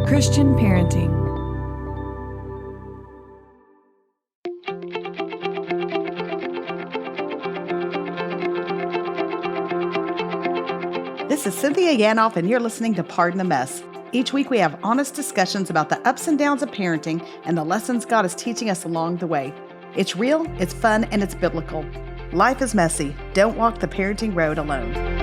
Christian parenting. This is Cynthia Yanoff, and you're listening to Pardon the Mess. Each week we have honest discussions about the ups and downs of parenting and the lessons God is teaching us along the way. It's real, it's fun, and it's biblical. Life is messy. Don't walk the parenting road alone.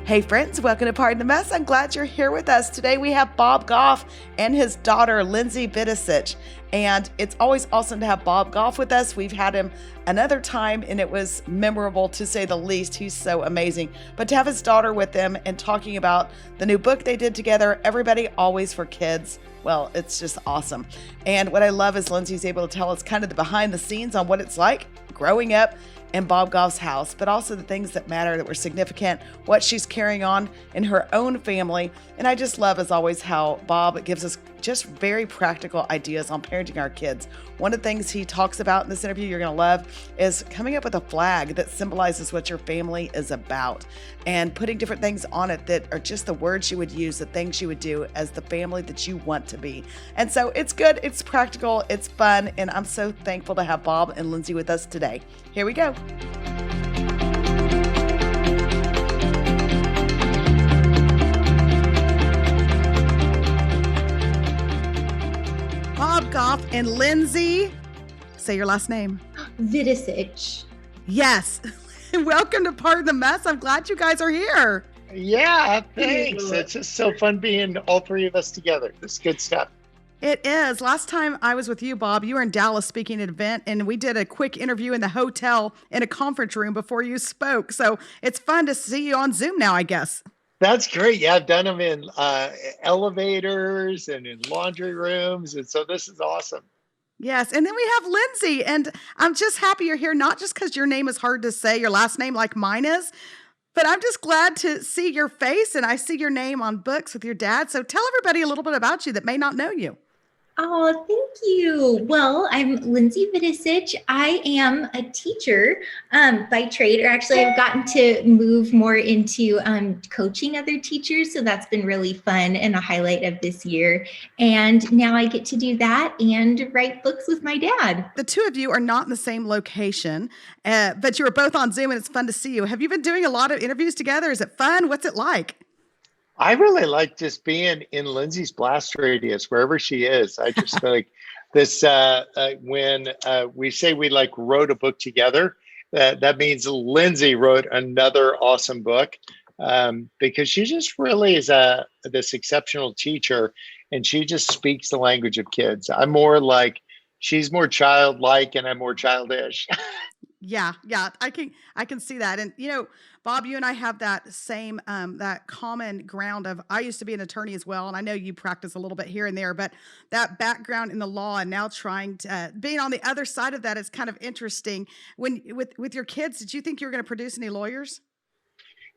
Hey friends, welcome to Pardon the Mess. I'm glad you're here with us. Today we have Bob Goff and his daughter, Lindsey Viducich. And it's always awesome to have Bob Goff with us. We've had him another time and it was memorable to say the least. He's so amazing. But to have his daughter with them and talking about the new book they did together, Everybody Always for Kids. Well, it's just awesome. And what I love is Lindsey's able to tell us kind of the behind the scenes on what it's like growing up in Bob Goff's house, but also the things that matter, that were significant, what she's carrying on in her own family. And I just love, as always, how Bob gives us just very practical ideas on parenting our kids. One of the things he talks about in this interview you're going to love is coming up with a flag that symbolizes what your family is about and putting different things on it that are just the words you would use, the things you would do as the family that you want to be. And so it's good, it's practical, it's fun, and I'm so thankful to have Bob and Lindsey with us today. Here we go. Bob Goff and Lindsey. Say your last name. Viducich. Yes. Welcome to Pardon the Mess. I'm glad you guys are here. Yeah, thanks. It's just so fun being all three of us together. This is good stuff. It is. Last time I was with you, Bob, you were in Dallas speaking at an event, and we did a quick interview in the hotel in a conference room before you spoke. So it's fun to see you on Zoom now, I guess. That's great. Yeah, I've done them in elevators and in laundry rooms. And so this is awesome. Yes. And then we have Lindsey, and I'm just happy you're here, not just because your name is hard to say, your last name like mine is, but I'm just glad to see your face, and I see your name on books with your dad. So tell everybody a little bit about you that may not know you. Oh, thank you. Well, I'm Lindsey Viducich. I am a teacher by trade, or actually I've gotten to move more into coaching other teachers. So that's been really fun and a highlight of this year. And now I get to do that and write books with my dad. The two of you are not in the same location, but you are both on Zoom and it's fun to see you. Have you been doing a lot of interviews together? Is it fun? What's it like? I really like just being in Lindsey's blast radius, wherever she is. I just feel like this, when we say we like wrote a book together, that means Lindsey wrote another awesome book because she just really is this exceptional teacher, and she just speaks the language of kids. I'm more like, she's more childlike and I'm more childish. Yeah, I can see that. And Bob, you and I have that same that common ground of, I used to be an attorney as well, and I know you practice a little bit here and there, but that background in the law and now trying to being on the other side of that is kind of interesting. When with your kids, did you think you were going to produce any lawyers?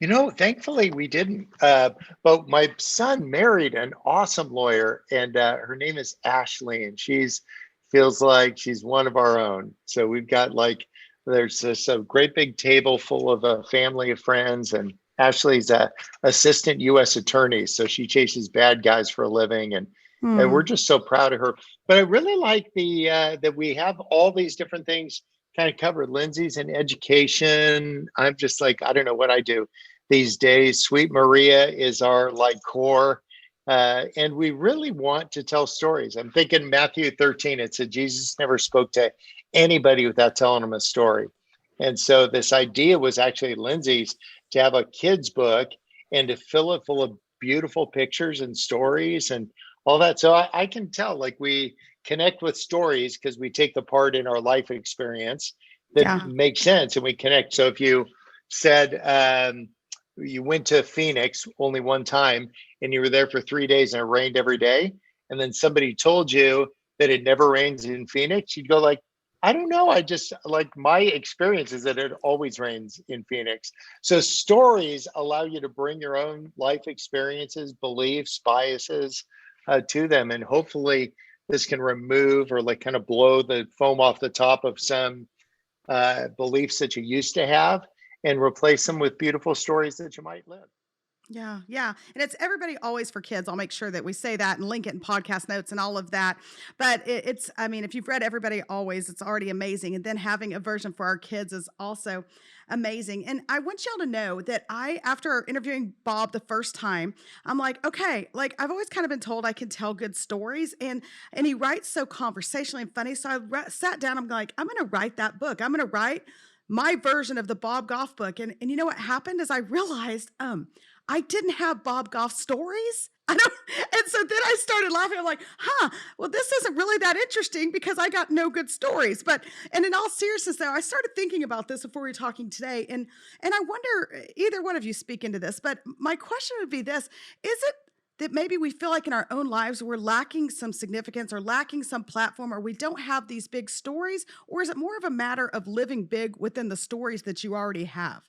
Thankfully we didn't. But my son married an awesome lawyer, and her name is Ashley, and feels like she's one of our own. So we've got there's this a great big table full of a family of friends, and Ashley's a assistant U.S. attorney, so she chases bad guys for a living, and we're just so proud of her. But I really like that we have all these different things kind of covered. Lindsey's in education. I'm just like, I don't know what I do these days. Sweet Maria is our core. And we really want to tell stories. I'm thinking Matthew 13, it said Jesus never spoke to anybody without telling them a story. And so this idea was actually Lindsey's, to have a kid's book and to fill it full of beautiful pictures and stories and all that. So I can tell we connect with stories because we take the part in our life experience that makes sense, and we connect. So if you said you went to Phoenix only one time and you were there for 3 days and it rained every day, and then somebody told you that it never rains in Phoenix, you'd go I don't know. I just my experience is that it always rains in Phoenix. So stories allow you to bring your own life experiences, beliefs, biases to them. And hopefully this can remove or kind of blow the foam off the top of some beliefs that you used to have. and replace them with beautiful stories that you might live. Yeah, yeah. And it's everybody always for kids. I'll make sure that we say that and link it in podcast notes and all of that. But I mean, if you've read Everybody Always, it's already amazing. And then having a version for our kids is also amazing. And I want y'all to know that after interviewing Bob the first time, I'm like, okay, like I've always kind of been told I can tell good stories. And he writes so conversationally and funny. So I sat down, I'm like, I'm going to write that book. I'm going to write my version of the Bob Goff book. And you know what happened is I realized, I didn't have Bob Goff stories. And so then I started laughing. I'm like, well, this isn't really that interesting because I got no good stories. And in all seriousness, though, I started thinking about this before we were talking today. And I wonder, either one of you speak into this, but my question would be this: is it that maybe we feel like in our own lives we're lacking some significance or lacking some platform, or we don't have these big stories? Or is it more of a matter of living big within the stories that you already have?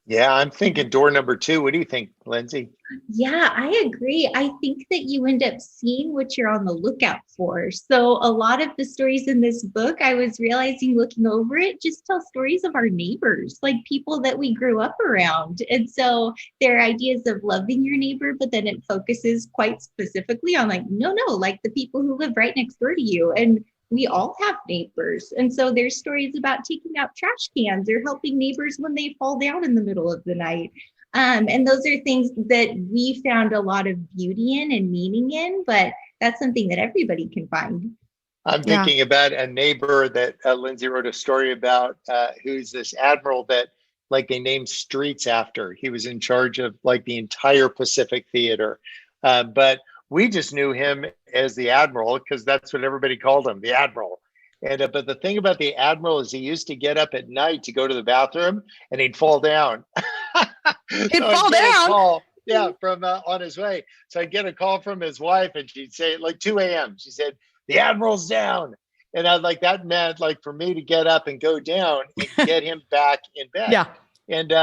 Yeah, I'm thinking door number 2. What do you think, Lindsey? Yeah, I agree. I think that you end up seeing what you're on the lookout for. So a lot of the stories in this book, I was realizing looking over it, just tell stories of our neighbors, like people that we grew up around. And so there are ideas of loving your neighbor, but then it focuses quite specifically on like, no, like the people who live right next door to you. And we all have neighbors. And so there's stories about taking out trash cans or helping neighbors when they fall down in the middle of the night. And those are things that we found a lot of beauty in and meaning in, but that's something that everybody can find. I'm thinking about a neighbor that Lindsey wrote a story about, who's this admiral that like they named streets after. He was in charge of like the entire Pacific Theater. But we just knew him as the Admiral because that's what everybody called him, the Admiral. And but the thing about the Admiral is he used to get up at night to go to the bathroom and he'd fall down. He'd fall down? From on his way. So I'd get a call from his wife and she'd say like 2 a.m. She said, the Admiral's down. And I'd like, that meant like for me to get up and go down and get him back in bed. Yeah. And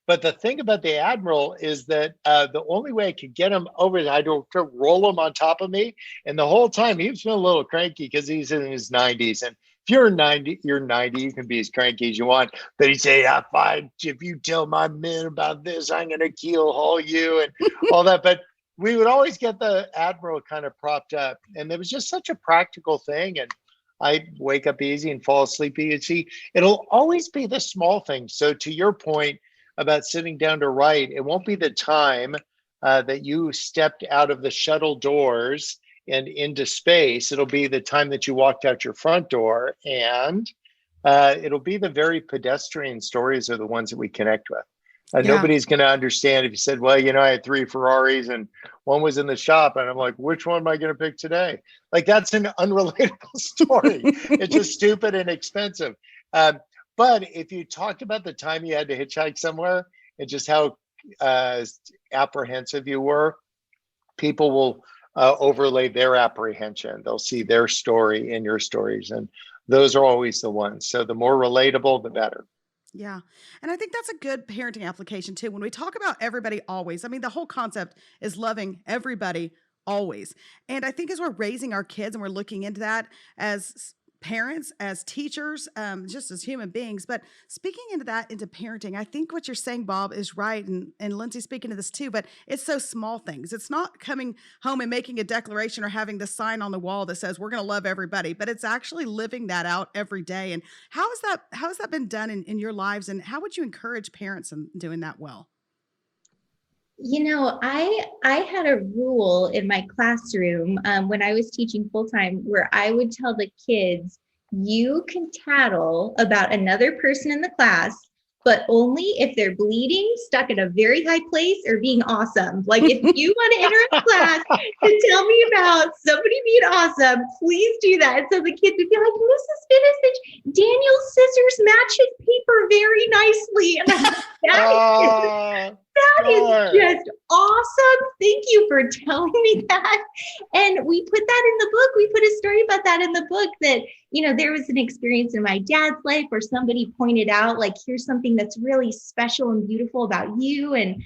but the thing about the Admiral is that the only way I could get him over, I had to roll him on top of me. And the whole time he was feeling a little cranky because he's in his 90s. And if you're 90, you're 90, you can be as cranky as you want. But he'd say, if you tell my men about this, I'm going to keel haul you and all that. But we would always get the Admiral kind of propped up. And it was just such a practical thing. And I wake up easy and fall asleep easy. It'll always be the small things. So to your point about sitting down to write, it won't be the time that you stepped out of the shuttle doors and into space. It'll be the time that you walked out your front door. And it'll be the very pedestrian stories are the ones that we connect with. Nobody's going to understand if you said, well, I had 3 Ferraris and one was in the shop. And I'm like, which one am I going to pick today? Like, that's an unrelatable story. It's just stupid and expensive. But if you talked about the time you had to hitchhike somewhere and just how apprehensive you were, people will overlay their apprehension. They'll see their story in your stories. And those are always the ones. So the more relatable, the better. Yeah. And I think that's a good parenting application too. When we talk about everybody always, I mean, the whole concept is loving everybody always. And I think as we're raising our kids and we're looking into that as parents, as teachers, just as human beings, but speaking into parenting, I think what you're saying, Bob, is right. And Lindsey speaking to this too, but it's those small things. It's not coming home and making a declaration or having the sign on the wall that says, we're going to love everybody, but it's actually living that out every day. And how has that been done in your lives? And how would you encourage parents in doing that well? I had a rule in my classroom when I was teaching full-time where I would tell the kids, you can tattle about another person in the class, but only if they're bleeding, stuck in a very high place, or being awesome. Like, if you want to enter a class and tell me about somebody being awesome, please do that. And so the kids would be like, Mrs. Viducich, Daniel's scissors match his paper very nicely. And I'm like, that is just awesome. Thank you for telling me that. And we put that in the book. We put a story about that in the book that, there was an experience in my dad's life where somebody pointed out, like, here's something that's really special and beautiful about you. And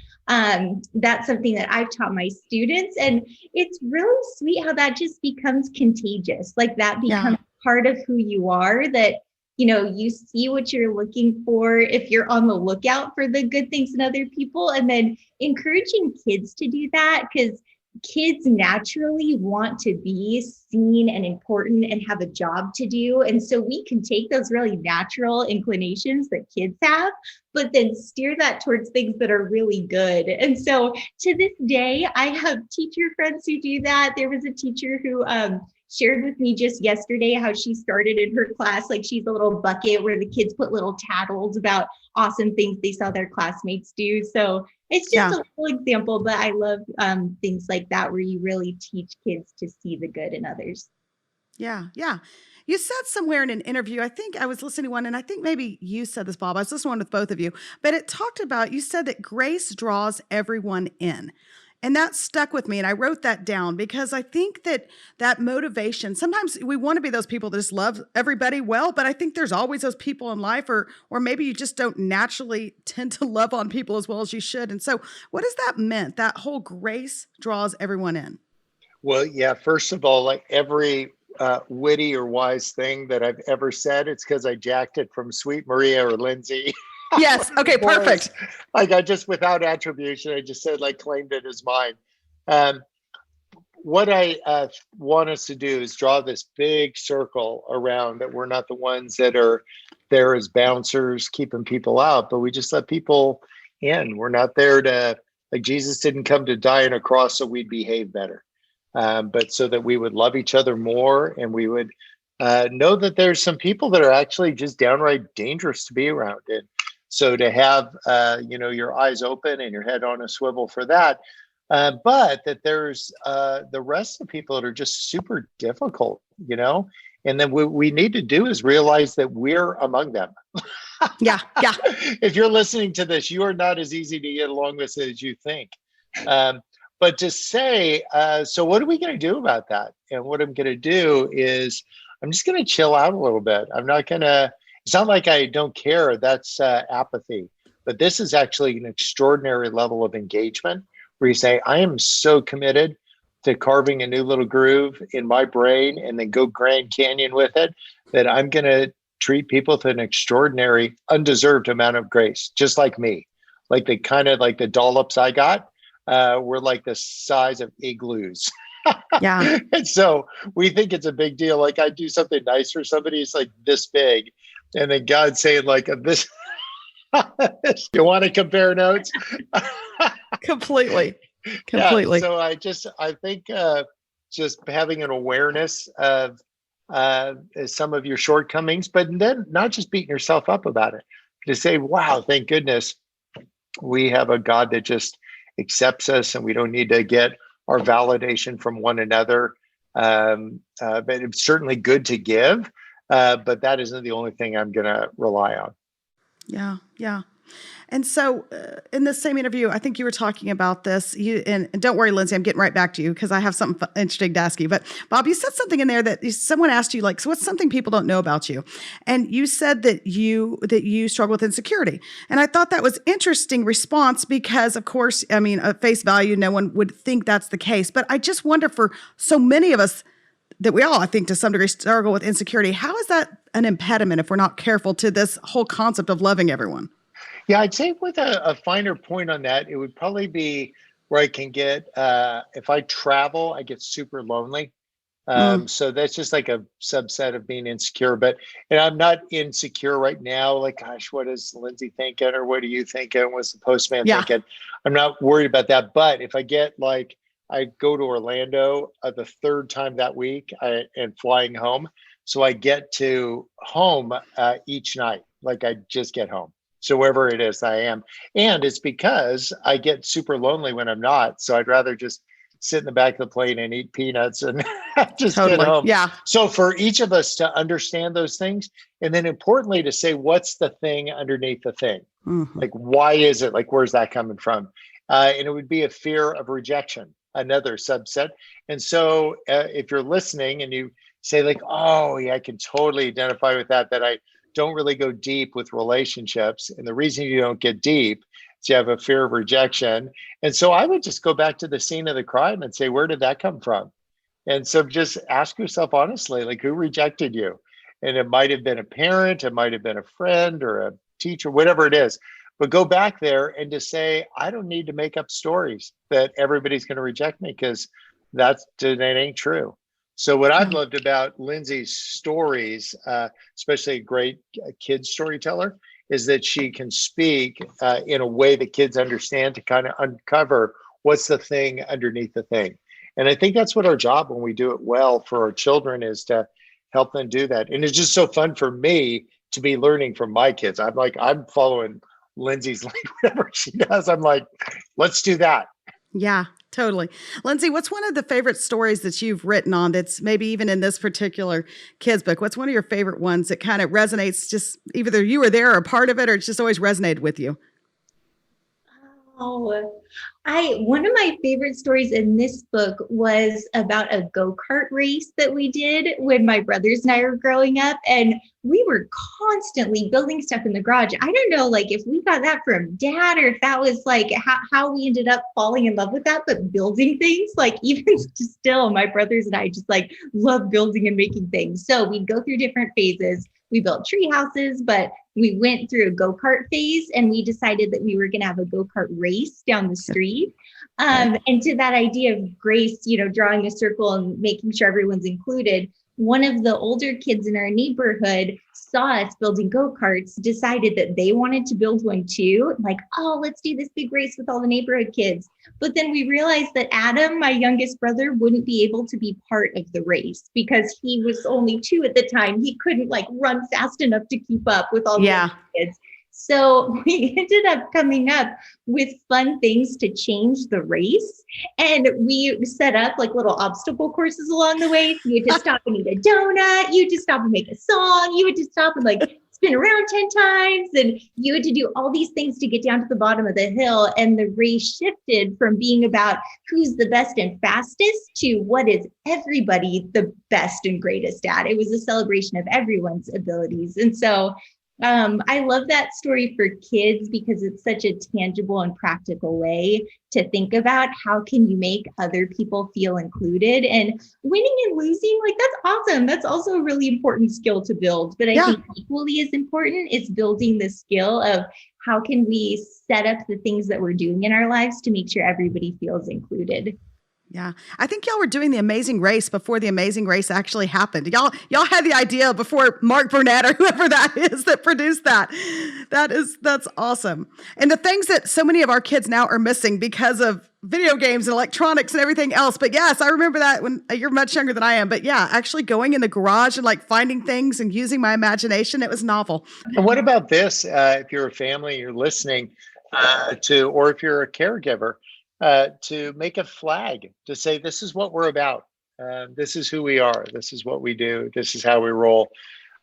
that's something that I've taught my students. And it's really sweet how that just becomes contagious. Like, that becomes part of who you are, that you see what you're looking for, if you're on the lookout for the good things in other people, and then encouraging kids to do that, because kids naturally want to be seen and important and have a job to do. And so we can take those really natural inclinations that kids have, but then steer that towards things that are really good. And so to this day, I have teacher friends who do that. There was a teacher who shared with me just yesterday how she started in her class, like she's a little bucket where the kids put little tattles about awesome things they saw their classmates do. So it's just a little example, but I love things like that where you really teach kids to see the good in others. Yeah, yeah. You said somewhere in an interview, I think I was listening to one, and I think maybe you said this, Bob. I was listening to one with both of you, but it talked about, you said that grace draws everyone in. And that stuck with me. And I wrote that down because I think that motivation, sometimes we want to be those people that just love everybody well, but I think there's always those people in life, or maybe you just don't naturally tend to love on people as well as you should. And so what does that mean? That whole grace draws everyone in. Well, yeah, first of all, like every witty or wise thing that I've ever said, it's because I jacked it from Sweet Maria or Lindsey. Yes. Okay. Perfect. Like I just, without attribution, I just said, like, claimed it as mine. What I want us to do is draw this big circle around that we're not the ones that are there as bouncers keeping people out, but we just let people in. We're not there to, like, Jesus didn't come to die on a cross so we'd behave better, but so that we would love each other more, and we would know that there's some people that are actually just downright dangerous to be around. And so to have, your eyes open and your head on a swivel for that, but that there's the rest of the people that are just super difficult, and then what we need to do is realize that we're among them. Yeah. Yeah. If you're listening to this, you are not as easy to get along with as you think. But to say, so what are we going to do about that? And what I'm going to do is I'm just going to chill out a little bit. I'm not going to, it's not like I don't care. That's apathy. But this is actually an extraordinary level of engagement where you say, I am so committed to carving a new little groove in my brain and then go Grand Canyon with it, that I'm going to treat people with an extraordinary, undeserved amount of grace, just like me. Like the kind of like the dollops I got were like the size of igloos. Yeah. And so we think it's a big deal. Like I do something nice for somebody, it's like this big. And then God's saying like this, you want to compare notes? Completely. Yeah, so I think just having an awareness of some of your shortcomings, but then not just beating yourself up about it, to say, wow, thank goodness we have a God that just accepts us and we don't need to get our validation from one another. But it's certainly good to give, but that isn't the only thing I'm going to rely on. Yeah. Yeah. And so in the same interview, I think you were talking about this, and don't worry, Lindsey, I'm getting right back to you because I have something interesting to ask you. But Bob, you said something in there that someone asked you, like, so what's something people don't know about you? And you said that you struggle with insecurity. And I thought that was interesting response because, of course, I mean, at face value, no one would think that's the case. But I just wonder, for so many of us that we all, I think, to some degree struggle with insecurity, how is that an impediment if we're not careful to this whole concept of loving everyone? Yeah, I'd say with a finer point on that, it would probably be where I can get, if I travel, I get super lonely. So that's just like a subset of being insecure. And I'm not insecure right now. Like, gosh, what is Lindsey thinking? Or what are you thinking? What's the postman thinking? I'm not worried about that. But if I get like, I go to Orlando the third time that week and flying home. So I get to home each night. Like I just get home. So wherever it is I am. And it's because I get super lonely when I'm not. So I'd rather just sit in the back of the plane and eat peanuts and just get home. Yeah. So for each of us to understand those things, and then importantly to say, what's the thing underneath the thing? Mm-hmm. Like, why is it? Like, where's that coming from? And it would be a fear of rejection, another subset. And so if you're listening and you say like, oh yeah, I can totally identify with that I don't really go deep with relationships. And the reason you don't get deep is you have a fear of rejection. And so I would just go back to the scene of the crime and say, where did that come from? And so just ask yourself honestly, like, who rejected you? And it might have been a parent, it might have been a friend or a teacher, whatever it is. But go back there and to say, I don't need to make up stories that everybody's going to reject me, because that ain't true. So what I've loved about Lindsey's stories, especially a great kid storyteller, is that she can speak in a way that kids understand, to kind of uncover what's the thing underneath the thing. And I think that's what our job, when we do it well for our children, is to help them do that. And it's just so fun for me to be learning from my kids. I'm following Lindsey's lead, whatever she does. I'm like, let's do that. Yeah, totally. Lindsey, what's one of the favorite stories that you've written on that's maybe even in this particular kids book? What's one of your favorite ones that kind of resonates, just either you were there or a part of it, or it's just always resonated with you? Oh, one of my favorite stories in this book was about a go-kart race that we did when my brothers and I were growing up, and we were constantly building stuff in the garage. I don't know, like, if we got that from Dad, or if that was like how we ended up falling in love with that, but building things, like, even still, my brothers and I just like love building and making things. So we'd go through different phases. We built tree houses, but we went through a go-kart phase, and we decided that we were going to have a go-kart race down the street. And to that idea of grace, drawing a circle and making sure everyone's included, one of the older kids in our neighborhood saw us building go-karts, decided that they wanted to build one too. Like, oh, let's do this big race with all the neighborhood kids. But then we realized that Adam, my youngest brother, wouldn't be able to be part of the race because he was only 2 at the time. He couldn't run fast enough to keep up with all the other kids. So we ended up coming up with fun things to change the race. And we set up little obstacle courses along the way. So you had to stop and eat a donut. You had to stop and make a song. You had to stop and spin around 10 times. And you had to do all these things to get down to the bottom of the hill. And the race shifted from being about who's the best and fastest to what is everybody the best and greatest at. It was a celebration of everyone's abilities. And so I love that story for kids because it's such a tangible and practical way to think about how can you make other people feel included, and winning and losing, that's awesome. That's also a really important skill to build. But I think equally as important is building the skill of how can we set up the things that we're doing in our lives to make sure everybody feels included. Yeah. I think y'all were doing the Amazing Race before the Amazing Race actually happened. Y'all had the idea before Mark Burnett or whoever that is that produced that. That's awesome. And the things that so many of our kids now are missing because of video games and electronics and everything else. But yes, I remember that when you're much younger than I am. But yeah, actually going in the garage and finding things and using my imagination, it was novel. And what about this? If you're a family, you're listening or if you're a caregiver, to make a flag to say, this is what we're about. This is who we are. This is what we do. This is how we roll.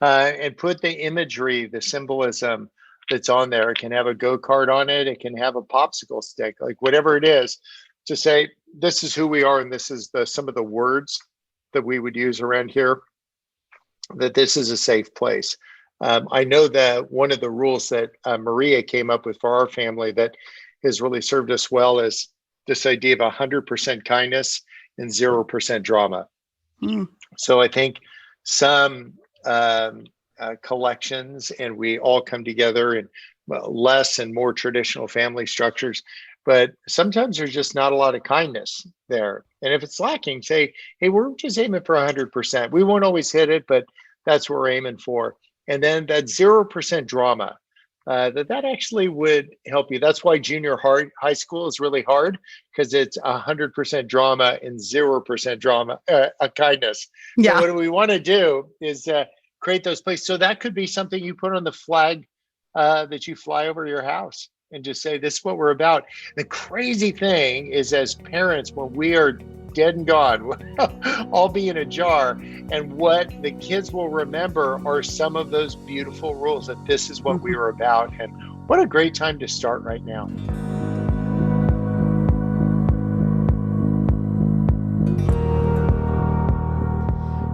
And put the imagery, the symbolism that's on there. It can have a go-kart on it. It can have a popsicle stick, whatever it is, to say, this is who we are. And this is some of the words that we would use around here, that this is a safe place. I know that one of the rules that Maria came up with for our family that has really served us well is this idea of 100% kindness and 0% drama. So I think some collections, and we all come together in less and more traditional family structures, but sometimes there's just not a lot of kindness there. And if it's lacking, say, hey, we're just aiming for 100%. We won't always hit it, but that's what we're aiming for. And then that 0% drama, that actually would help you. That's why junior high school is really hard, because it's 100% drama and 0% drama, kindness. Yeah. So what we want to do is create those places. So that could be something you put on the flag that you fly over your house and just say, this is what we're about. The crazy thing is, as parents, when we are dead and gone, we'll all be in a jar. And what the kids will remember are some of those beautiful rules, that this is what we were about. And what a great time to start right now.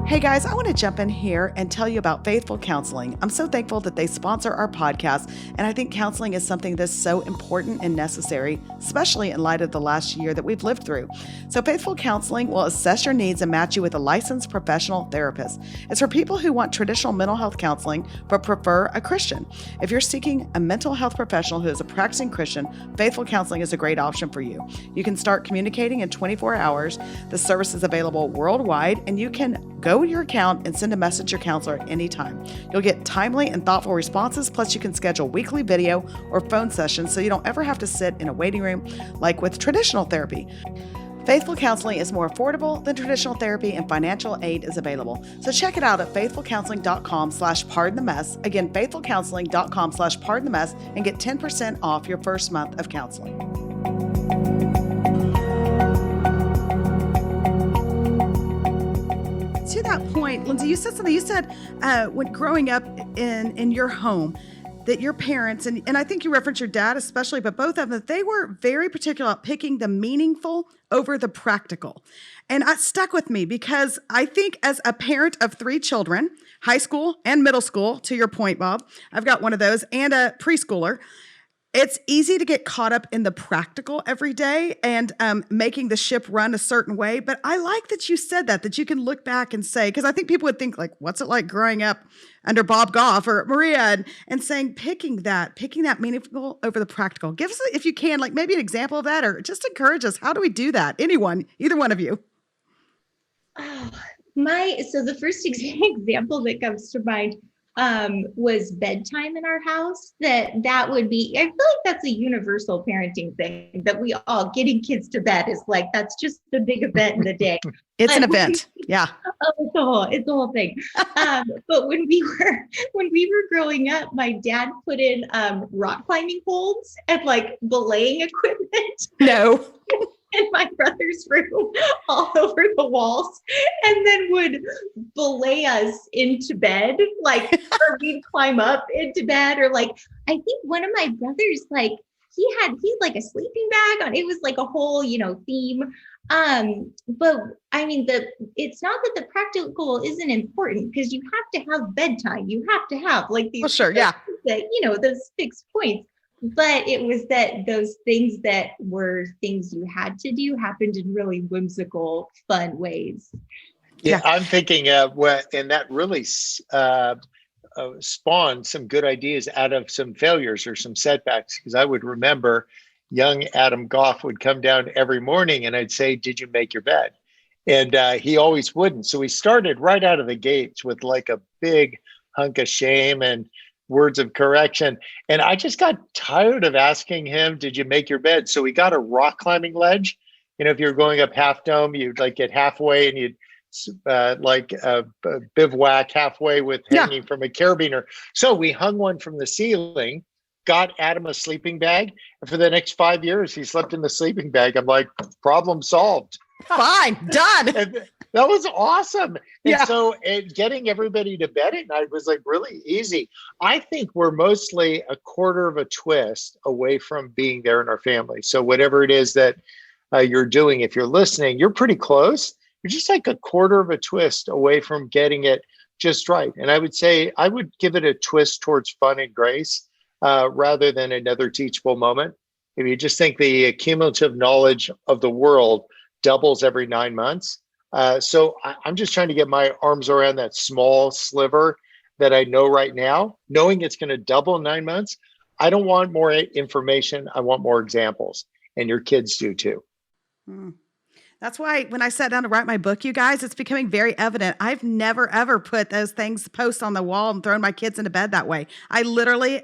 Hey guys, I want to jump in here and tell you about Faithful Counseling. I'm so thankful that they sponsor our podcast, and I think counseling is something that's so important and necessary, especially in light of the last year that we've lived through. So Faithful Counseling will assess your needs and match you with a licensed professional therapist. It's for people who want traditional mental health counseling but prefer a Christian. If you're seeking a mental health professional who is a practicing Christian, Faithful Counseling is a great option for you. You can start communicating in 24 hours. The service is available worldwide, and you can go to your account and send a message to your counselor at any time. You'll get timely and thoughtful responses, plus you can schedule weekly video or phone sessions so you don't ever have to sit in a waiting room like with traditional therapy. Faithful Counseling is more affordable than traditional therapy, and financial aid is available. So check it out at faithfulcounseling.com/pardonthemess. Again, faithfulcounseling.com/pardonthemess, and get 10% off your first month of counseling. To that point, Lindsey, you said something. You said when growing up in your home that your parents, and I think you referenced your dad especially, but both of them, that they were very particular about picking the meaningful over the practical. And that stuck with me because I think as a parent of 3 children, high school and middle school, to your point, Bob, I've got one of those, and a preschooler, it's easy to get caught up in the practical every day and making the ship run a certain way. But I like that you said that you can look back and say, because I think people would think like, what's it like growing up under Bob Goff or Maria, and saying, picking that meaningful over the practical. Give us, if you can, like maybe an example of that, or just encourage us. How do we do that? Anyone, either one of you. So the first example that comes to mind was bedtime in our house. That would be, I feel like that's a universal parenting thing, that we all getting kids to bed is like, that's just the big event in the day. It's an event. Yeah. It's the whole thing. But when we were growing up, my dad put in rock climbing holds and like belaying equipment. No. In my brother's room, all over the walls, and then would belay us into bed, like, or we'd climb up into bed, or like, I think one of my brothers, like, he had like a sleeping bag on. It was like a whole, theme. But I mean, it's not that the practical isn't important, because you have to have bedtime. You have to have like these, sure, yeah, those fixed points. But it was that those things that were things you had to do happened in really whimsical, fun ways. Yeah, I'm thinking and that really spawned some good ideas out of some failures or some setbacks. Because I would remember young Adam Goff would come down every morning and I'd say, "Did you make your bed?" And he always wouldn't. So we started right out of the gates with like a big hunk of shame and words of correction. And I just got tired of asking him, "Did you make your bed?" So we got a rock climbing ledge. If you're going up Half Dome, you'd like get halfway and you'd bivouac halfway with hanging from a carabiner. So we hung one from the ceiling, got Adam a sleeping bag. And for the next 5 years, he slept in the sleeping bag. I'm like, problem solved. Fine, done. And that was awesome. And so getting everybody to bed at night was like really easy. I think we're mostly a quarter of a twist away from being there in our family. So whatever it is that you're doing, if you're listening, you're pretty close. You're just like a quarter of a twist away from getting it just right. And I would say I would give it a twist towards fun and grace rather than another teachable moment. If you just think the cumulative knowledge of the world doubles every 9 months. So I'm just trying to get my arms around that small sliver that I know right now, knowing it's going to double in 9 months. I don't want more information. I want more examples, and your kids do too. That's why when I sat down to write my book, you guys, it's becoming very evident. I've never, ever put those things, posts on the wall and thrown my kids into bed that way. I literally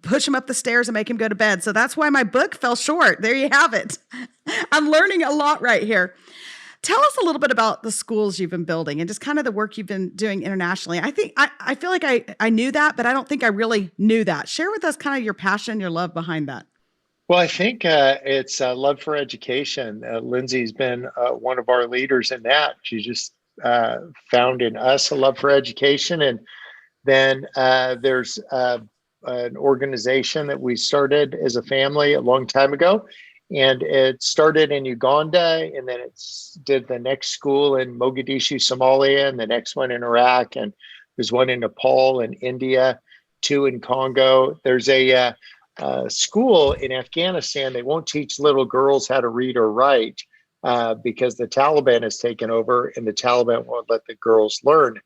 push them up the stairs and make them go to bed. So that's why my book fell short. There you have it. I'm learning a lot right here. Tell us a little bit about the schools you've been building and just kind of the work you've been doing internationally. I think I feel like I knew that, but I don't think I really knew that. Share with us kind of your passion, your love behind that. Well, I think it's love for education. Lindsey's been one of our leaders in that. She just found in us a love for education. And then there's an organization that we started as a family a long time ago. And it started in Uganda, and then did the next school in Mogadishu, Somalia, and the next one in Iraq, and there's one in Nepal and India, 2 in Congo. There's a school in Afghanistan. They won't teach little girls how to read or write because the Taliban has taken over, and the Taliban won't let the girls learn.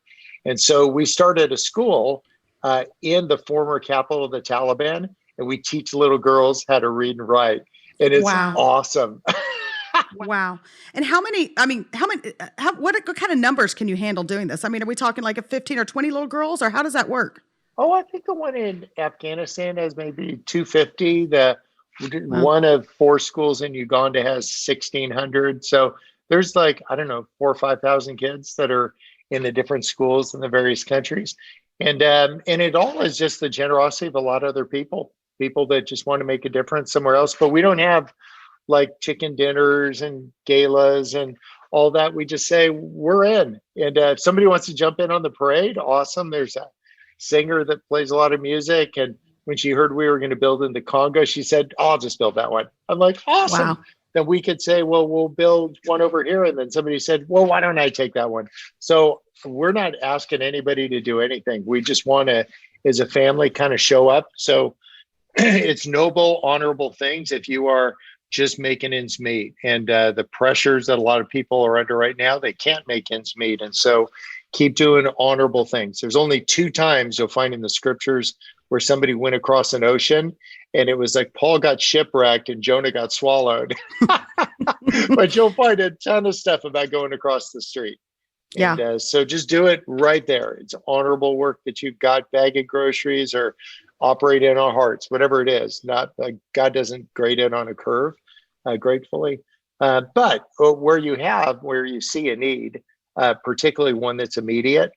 And so we started a school in the former capital of the Taliban, and we teach little girls how to read and write. And it's awesome. Wow. And what kind of numbers can you handle doing this? I mean, are we talking like a 15 or 20 little girls, or how does that work? Oh, I think the one in Afghanistan has maybe 250. One of 4 schools in Uganda has 1,600. So there's 4,000 or 5,000 kids that are in the different schools in the various countries. And it all is just the generosity of a lot of other people that just want to make a difference somewhere else. But we don't have chicken dinners and galas and all that. We just say we're in. And if somebody wants to jump in on the parade, awesome. There's a singer that plays a lot of music. And when she heard we were going to build in the Congo, she said, oh, I'll just build that one. I'm like, awesome. Wow. Then we could say, well, we'll build one over here. And then somebody said, well, why don't I take that one? So we're not asking anybody to do anything. We just want to, as a family, kind of show up. So it's noble, honorable things if you are just making ends meet. And the pressures that a lot of people are under right now, they can't make ends meet. And so keep doing honorable things. There's only 2 times you'll find in the scriptures where somebody went across an ocean, and it was like Paul got shipwrecked and Jonah got swallowed. But you'll find a ton of stuff about going across the street. Yeah. And so just do it right there. It's honorable work that you've got, bagging groceries or operate in our hearts, whatever it is. Not God doesn't grade it on a curve, gratefully. But where you see a need, particularly one that's immediate,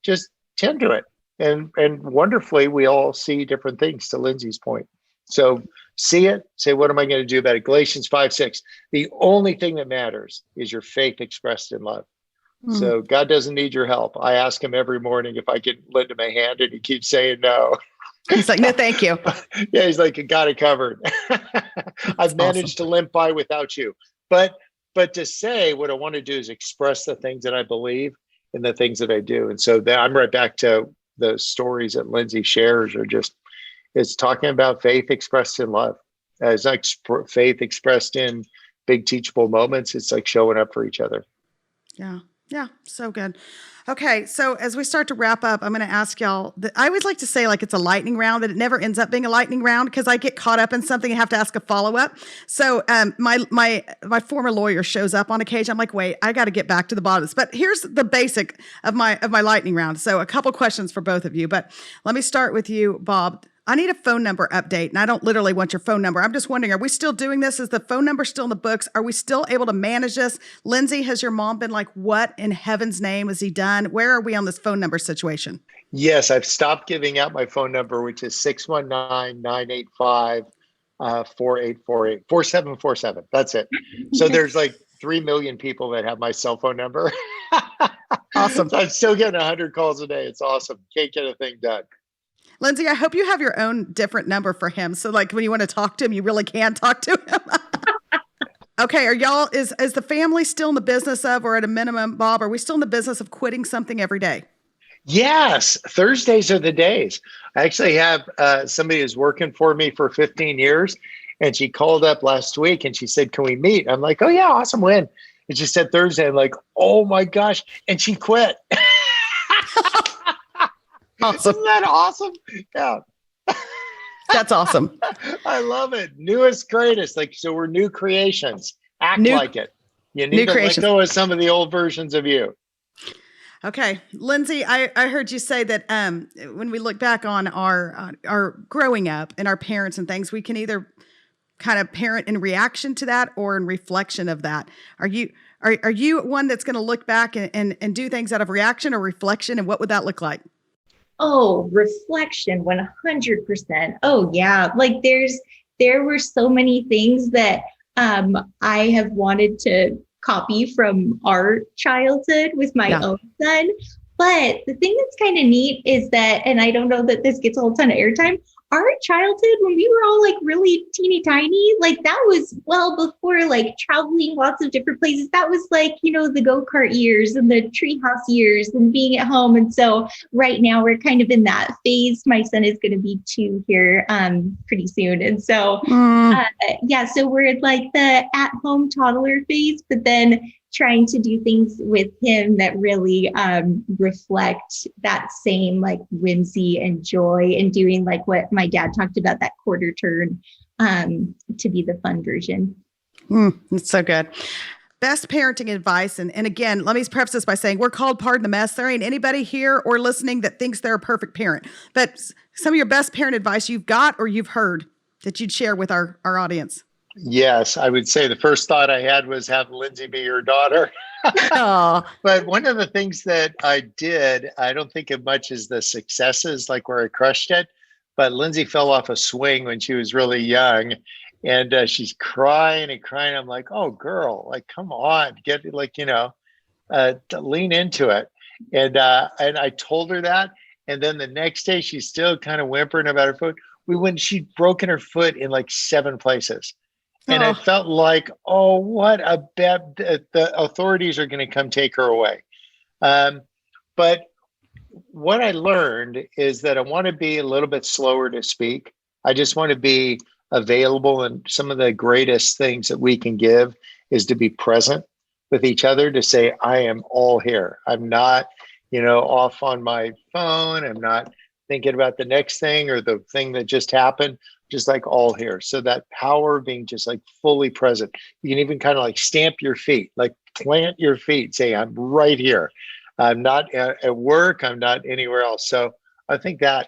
just tend to it. And wonderfully, we all see different things, to Lindsey's point. So see it, say, what am I going to do about it? Galatians 5:6. The only thing that matters is your faith expressed in love. Mm. So God doesn't need your help. I ask him every morning if I can lend him a hand, and he keeps saying no. He's like, no, thank you. Yeah, he's like, you got it covered. I've managed to limp by without you. But to say what I want to do is express the things that I believe and the things that I do. And so I'm right back to the stories that Lindsey shares it's talking about faith expressed in love. It's like faith expressed in big teachable moments. It's like showing up for each other. Yeah. Yeah. So good. Okay. So as we start to wrap up, I'm going to ask y'all I always like to say it's a lightning round, but it never ends up being a lightning round because I get caught up in something and have to ask a follow-up. So my former lawyer shows up on occasion. I'm like, wait, I got to get back to the bottom of this. But here's the basic of my lightning round. So a couple questions for both of you, but let me start with you, Bob. I need a phone number update, and I don't literally want your phone number. I'm just wondering, are we still doing this? Is the phone number still in the books? Are we still able to manage this? Lindsey, has your mom been like, what in heaven's name has he done? Where are we on this phone number situation? Yes, I've stopped giving out my phone number, which is 619-985-4848, 4747. That's it. So there's 3 million people that have my cell phone number. Awesome. So I'm still getting 100 calls a day. It's awesome. Can't get a thing done. Lindsey, I hope you have your own different number for him. So when you want to talk to him, you really can talk to him. Okay. Is the family still in the business of, or at a minimum, Bob, are we still in the business of quitting something every day? Yes. Thursdays are the days. I actually have somebody who's working for me for 15 years. And she called up last week and she said, can we meet? I'm like, oh yeah, awesome. When? And she said Thursday. I'm like, oh my gosh. And she quit. Awesome. Isn't that awesome? Yeah. That's awesome. I love it. Newest, greatest. So we're new creations. Act like it. You need to let go of some of the old versions of you. Okay. Lindsey, I heard you say that when we look back on our growing up and our parents and things, we can either kind of parent in reaction to that or in reflection of that. Are you one that's going to look back and do things out of reaction or reflection? And what would that look like? Oh, reflection, 100%. Oh yeah. There were so many things that I have wanted to copy from our childhood with my own son. But the thing that's kind of neat is that, and I don't know that this gets a whole ton of airtime, our childhood when we were all like really teeny tiny, like that was well before like traveling lots of different places. That was like, the go-kart years and the treehouse years and being at home. And so right now we're kind of in that phase. My son is going to be 2 here pretty soon. And so, so we're in like the at-home toddler phase, but then trying to do things with him that really reflect that same like whimsy and joy, and doing like what my dad talked about, that quarter turn to be the fun version. It's so good. Best parenting advice. And again, let me preface this by saying we're called Pardon the Mess. There ain't anybody here or listening that thinks they're a perfect parent. But some of your best parent advice you've got or you've heard that you'd share with our audience. Yes, I would say the first thought I had was have Lindsey be your daughter. But one of the things that I did, I don't think of much as the successes, like where I crushed it, but Lindsey fell off a swing when she was really young, and she's crying and crying. I'm like, oh, girl, like, come on, get like, lean into it. And I told her that. And then the next day, she's still kind of whimpering about her foot. She'd broken her foot in like 7 places. And I felt like, oh, what a bad, the authorities are going to come take her away. But what I learned is that I want to be a little bit slower to speak. I just want to be available. And some of the greatest things that we can give is to be present with each other, to say, I am all here. I'm not, off on my phone. I'm not thinking about the next thing or the thing that just happened. Just like all here. So that power of being just like fully present. You can even kind of like stamp your feet, like plant your feet, say, I'm right here. I'm not at work. I'm not anywhere else. So I think that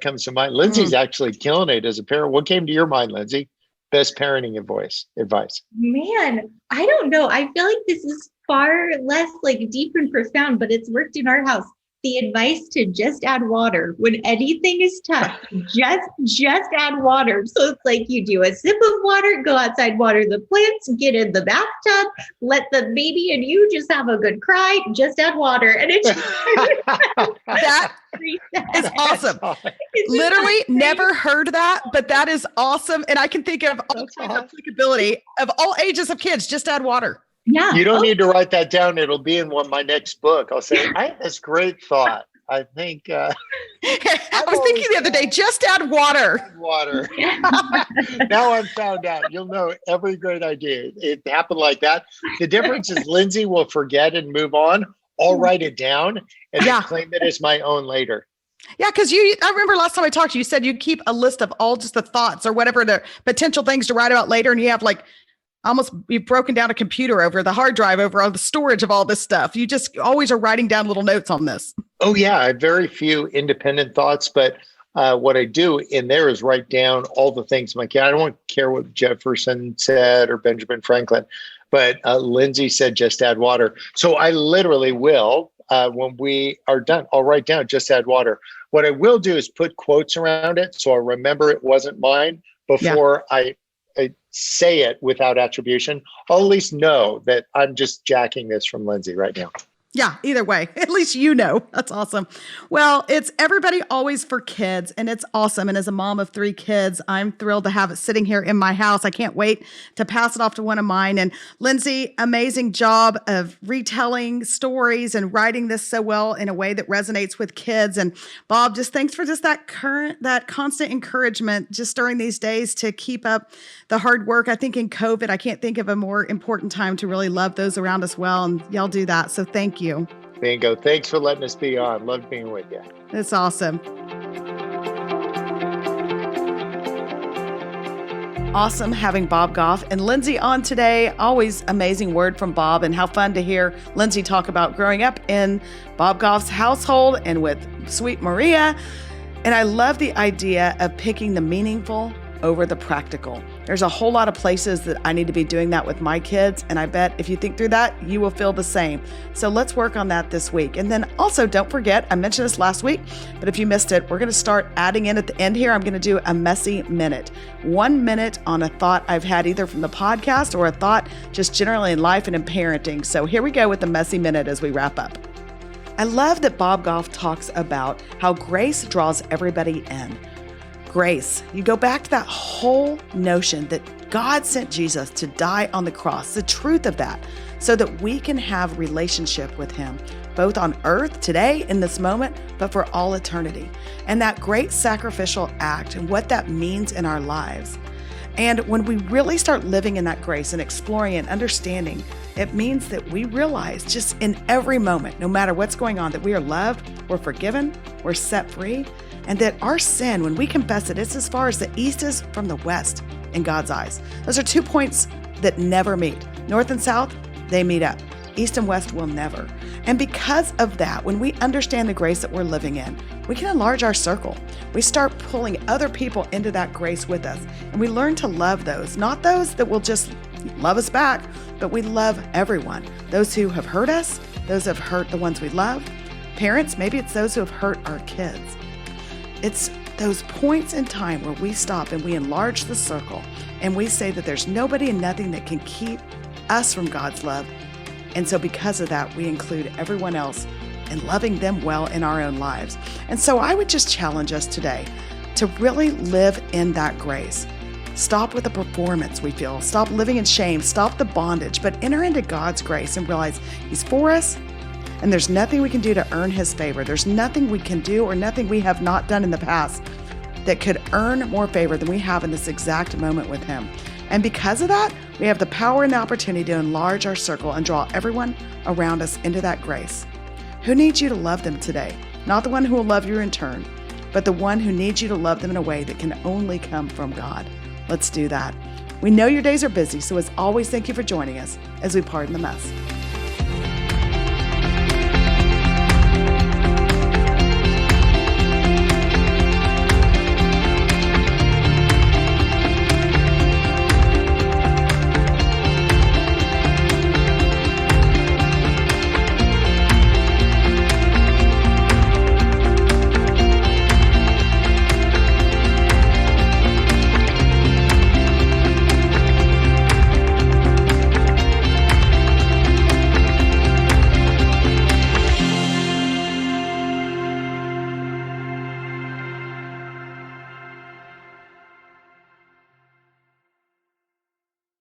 comes to mind. Lindsey's actually killing it as a parent. What came to your mind, Lindsey? Best parenting advice? Man, I don't know. I feel like this is far less like deep and profound, but it's worked in our house. The advice to just add water when anything is tough, just add water. So it's like you do a sip of water, go outside, water the plants, get in the bathtub, let the baby and you just have a good cry, just add water. And it's that is awesome. Literally never heard that, but that is awesome. And I can think of all kinds of applicability of all ages of kids, just add water. Yeah. You don't need to write that down. It'll be in my next book. I'll say, I had this great thought. I think. I was thinking the other day, just add water. Now I'm found out. You'll know every great idea. It happened like that. The difference is Lindsey will forget and move on. I'll write it down and then claim it as my own later. Yeah, because I remember last time I talked to you, you said you keep a list of all just the thoughts or whatever the potential things to write about later. And you have like, you've broken down a computer over the hard drive over all the storage of all this stuff. You just always are writing down little notes on this. Oh yeah. I have very few independent thoughts, but what I do in there is write down all the things. I don't care what Jefferson said or Benjamin Franklin, but Lindsey said, just add water. So I literally will, when we are done, I'll write down, just add water. What I will do is put quotes around it. So I remember it wasn't mine before I say it without attribution. I'll at least know that I'm just jacking this from Lindsey right now. Yeah, either way, at least you know. That's awesome. Well, it's Everybody Always for Kids, and it's awesome. And as a mom of 3 kids, I'm thrilled to have it sitting here in my house. I can't wait to pass it off to one of mine. And Lindsey, amazing job of retelling stories and writing this so well in a way that resonates with kids. And Bob, just thanks for just that constant encouragement just during these days to keep up the hard work. I think in COVID, I can't think of a more important time to really love those around us well. And y'all do that. So thank you. Bingo. Thanks for letting us be on. Love being with you. It's awesome. Awesome having Bob Goff and Lindsey on today. Always amazing word from Bob, and how fun to hear Lindsey talk about growing up in Bob Goff's household and with sweet Maria. And I love the idea of picking the meaningful over the practical. There's a whole lot of places that I need to be doing that with my kids. And I bet if you think through that, you will feel the same. So let's work on that this week. And then also don't forget, I mentioned this last week, but if you missed it, we're going to start adding in at the end here. I'm going to do a messy minute, 1 minute on a thought I've had either from the podcast or a thought just generally in life and in parenting. So here we go with the messy minute as we wrap up. I love that Bob Goff talks about how grace draws everybody in. grace, you go back to that whole notion that God sent Jesus to die on the cross, the truth of that, so that we can have relationship with him, both on earth today in this moment, but for all eternity. And that great sacrificial act and what that means in our lives. And when we really start living in that grace and exploring and understanding, it means that we realize just in every moment, no matter what's going on, that we are loved, we're forgiven, we're set free, and that our sin, when we confess it, it's as far as the east is from the west in God's eyes. Those are 2 points that never meet. North and south, they meet up. East and west will never. And because of that, when we understand the grace that we're living in, we can enlarge our circle. We start pulling other people into that grace with us. And we learn to love those, not those that will just love us back, but we love everyone. Those who have hurt us, those who have hurt the ones we love. Parents, maybe it's those who have hurt our kids. It's those points in time where we stop and we enlarge the circle and we say that there's nobody and nothing that can keep us from God's love. And so because of that, we include everyone else in loving them well in our own lives. And so I would just challenge us today to really live in that grace. Stop with the performance we feel. Stop living in shame. Stop the bondage, but enter into God's grace and realize he's for us. And there's nothing we can do to earn his favor. There's nothing we can do or nothing we have not done in the past that could earn more favor than we have in this exact moment with him. And because of that, we have the power and the opportunity to enlarge our circle and draw everyone around us into that grace. Who needs you to love them today? Not the one who will love you in turn, but the one who needs you to love them in a way that can only come from God. Let's do that. We know your days are busy, so as always, thank you for joining us as we pardon the mess.